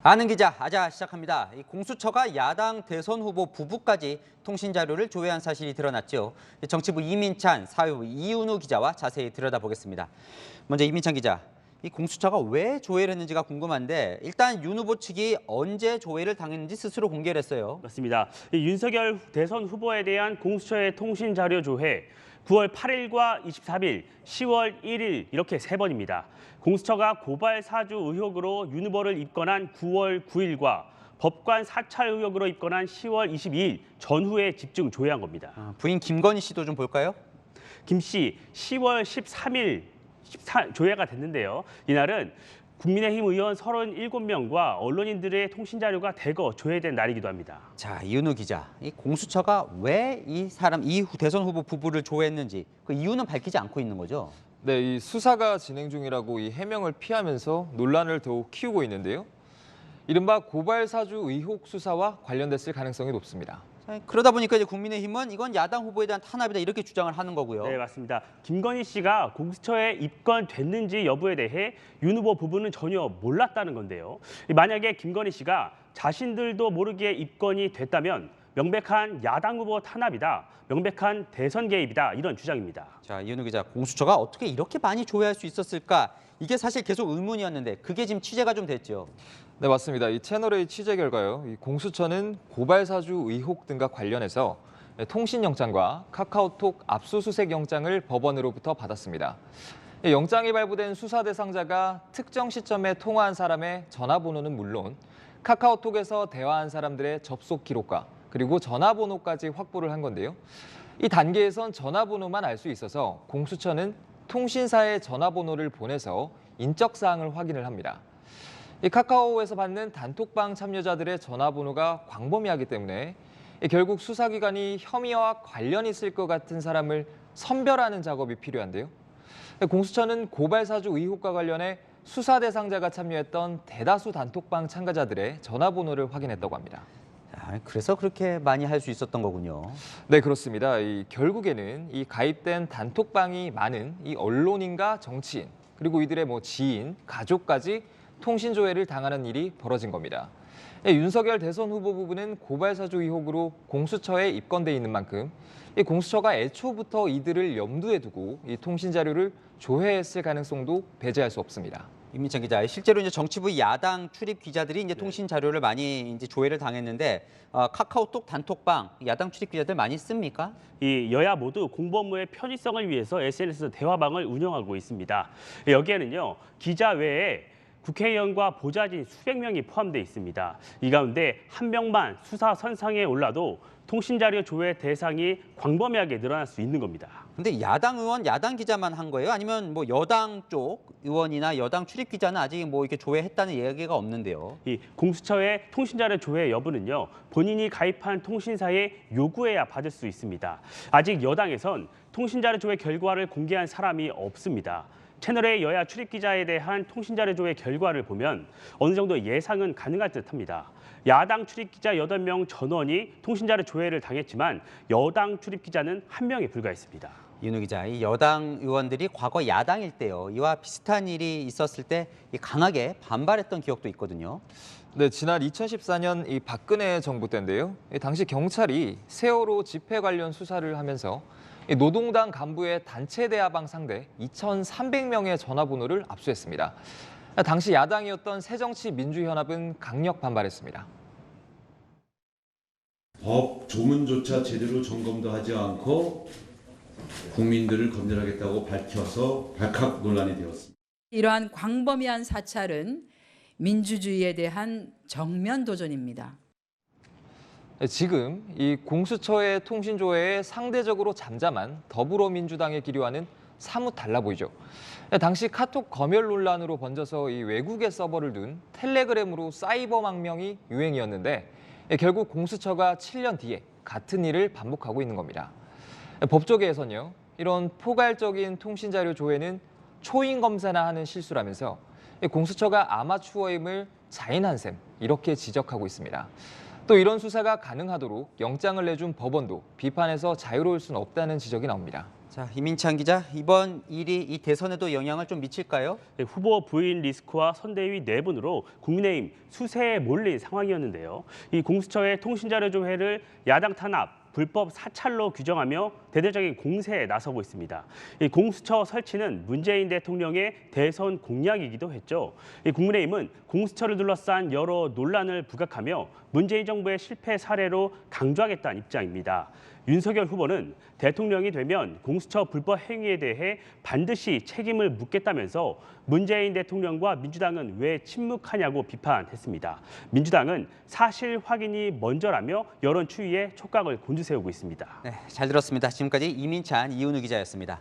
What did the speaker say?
아는 기자, 아자 시작합니다. 이 공수처가 야당 대선 후보 부부까지 통신 자료를 조회한 사실이 드러났죠. 정치부 이민찬, 사회부 이윤우 기자와 자세히 들여다보겠습니다. 먼저 이민찬 기자, 이 공수처가 왜 조회를 했는지가 궁금한데 일단 윤 후보 측이 언제 조회를 당했는지 스스로 공개를 했어요. 맞습니다. 윤석열 대선 후보에 대한 공수처의 통신 자료 조회 9월 8일과 23일, 10월 1일 이렇게 3번입니다. 공수처가 고발 사주 의혹으로 윤 후보를 입건한 9월 9일과 법관 사찰 의혹으로 입건한 10월 22일 전후에 집중 조회한 겁니다. 부인 김건희 씨도 좀 볼까요? 김 씨 10월 13일 조회가 됐는데요. 이날은 국민의힘 의원 37명과 언론인들의 통신 자료가 대거 조회된 날이기도 합니다. 자, 이윤우 기자, 이 공수처가 왜 이 대선 후보 부부를 조회했는지 그 이유는 밝히지 않고 있는 거죠? 네, 이 수사가 진행 중이라고 이 해명을 피하면서 논란을 더욱 키우고 있는데요. 이른바 고발 사주 의혹 수사와 관련됐을 가능성이 높습니다. 그러다 보니까 이제 국민의힘은 이건 야당 후보에 대한 탄압이다 이렇게 주장을 하는 거고요. 네, 맞습니다. 김건희 씨가 공수처에 입건됐는지 여부에 대해 윤 후보 부부는 전혀 몰랐다는 건데요. 만약에 김건희 씨가 자신들도 모르게 입건이 됐다면 명백한 야당 후보 탄압이다, 명백한 대선 개입이다 이런 주장입니다. 자, 이윤우 기자, 공수처가 어떻게 이렇게 많이 조회할 수 있었을까? 이게 사실 계속 의문이었는데 그게 지금 취재가 좀 됐죠. 네, 맞습니다. 이 채널의 취재 결과요. 이 공수처는 고발 사주 의혹 등과 관련해서 통신영장과 카카오톡 압수수색 영장을 법원으로부터 받았습니다. 영장이 발부된 수사 대상자가 특정 시점에 통화한 사람의 전화번호는 물론 카카오톡에서 대화한 사람들의 접속 기록과 그리고 전화번호까지 확보를 한 건데요. 이 단계에선 전화번호만 알 수 있어서 공수처는 통신사의 전화번호를 보내서 인적사항을 확인을 합니다. 이 카카오에서 받는 단톡방 참여자들의 전화번호가 광범위하기 때문에 결국 수사기관이 혐의와 관련이 있을 것 같은 사람을 선별하는 작업이 필요한데요. 공수처는 고발 사주 의혹과 관련해 수사 대상자가 참여했던 대다수 단톡방 참가자들의 전화번호를 확인했다고 합니다. 그래서 그렇게 많이 할 수 있었던 거군요. 네, 그렇습니다. 결국에는 이 가입된 단톡방이 많은 이 언론인과 정치인, 그리고 이들의 지인, 가족까지 통신 조회를 당하는 일이 벌어진 겁니다. 윤석열 대선 후보 부부는 고발 사주 의혹으로 공수처에 입건돼 있는 만큼 이 공수처가 애초부터 이들을 염두에 두고 이 통신 자료를 조회했을 가능성도 배제할 수 없습니다. 이민찬 기자, 실제로 이제 정치부 야당 출입 기자들이 이제 통신 자료를 많이 이제 조회를 당했는데 카카오톡 단톡방 야당 출입 기자들 많이 씁니까? 이 여야 모두 공보 업무의 편의성을 위해서 SNS 대화방을 운영하고 있습니다. 여기에는요 기자 외에 국회의원과 보좌진 수백 명이 포함되어 있습니다. 이 가운데 한 명만 수사 선상에 올라도 통신자료 조회 대상이 광범위하게 늘어날 수 있는 겁니다. 근데 야당 의원, 야당 기자만 한 거예요? 아니면 여당 쪽 의원이나 여당 출입 기자는 아직 이렇게 조회했다는 이야기가 없는데요. 이 공수처의 통신자료 조회 여부는요, 본인이 가입한 통신사에 요구해야 받을 수 있습니다. 아직 여당에선 통신자료 조회 결과를 공개한 사람이 없습니다. 채널의 여야 출입 기자에 대한 통신자료 조회 결과를 보면 어느 정도 예상은 가능할 듯합니다. 야당 출입 기자 8명 전원이 통신자료 조회를 당했지만 여당 출입 기자는 1명에 불과했습니다. 이윤우 기자, 이 여당 의원들이 과거 야당일 때요, 이와 비슷한 일이 있었을 때 강하게 반발했던 기억도 있거든요. 네, 지난 2014년 이 박근혜 정부 때인데요. 당시 경찰이 세월호 집회 관련 수사를 하면서 노동당 간부의 단체 대화방 상대 2,300명의 전화번호를 압수했습니다. 당시 야당이었던 새정치민주연합은 강력 반발했습니다. 법 조문조차 제대로 점검도 하지 않고 국민들을 검열하겠다고 밝혀서 발칵 논란이 되었습니다. 이러한 광범위한 사찰은 민주주의에 대한 정면 도전입니다. 지금 이 공수처의 통신 조회에 상대적으로 잠잠한 더불어민주당의 기류와는 사뭇 달라 보이죠. 당시 카톡 검열 논란으로 번져서 이 외국에 서버를 둔 텔레그램으로 사이버 망명이 유행이었는데 결국 공수처가 7년 뒤에 같은 일을 반복하고 있는 겁니다. 법조계에서는요, 이런 포괄적인 통신 자료 조회는 초인 검사나 하는 실수라면서 공수처가 아마추어임을 자인한 셈 이렇게 지적하고 있습니다. 또 이런 수사가 가능하도록 영장을 내준 법원도 비판에서 자유로울 수는 없다는 지적이 나옵니다. 자, 이민찬 기자, 이번 일이 이 대선에도 영향을 좀 미칠까요? 네, 후보 부인 리스크와 선대위 내분으로 국민의힘 수세에 몰린 상황이었는데요. 이 공수처의 통신자료 조회를 야당 탄압, 불법 사찰로 규정하며 대대적인 공세에 나서고 있습니다. 이 공수처 설치는 문재인 대통령의 대선 공약이기도 했죠. 이 국민의힘은 공수처를 둘러싼 여러 논란을 부각하며 문재인 정부의 실패 사례로 강조하겠다는 입장입니다. 윤석열 후보는 대통령이 되면 공수처 불법 행위에 대해 반드시 책임을 묻겠다면서 문재인 대통령과 민주당은 왜 침묵하냐고 비판했습니다. 민주당은 사실 확인이 먼저라며 여론 추이에 촉각을 곤두세우고 있습니다. 네, 잘 들었습니다. 지금까지 이민찬, 이은우 기자였습니다.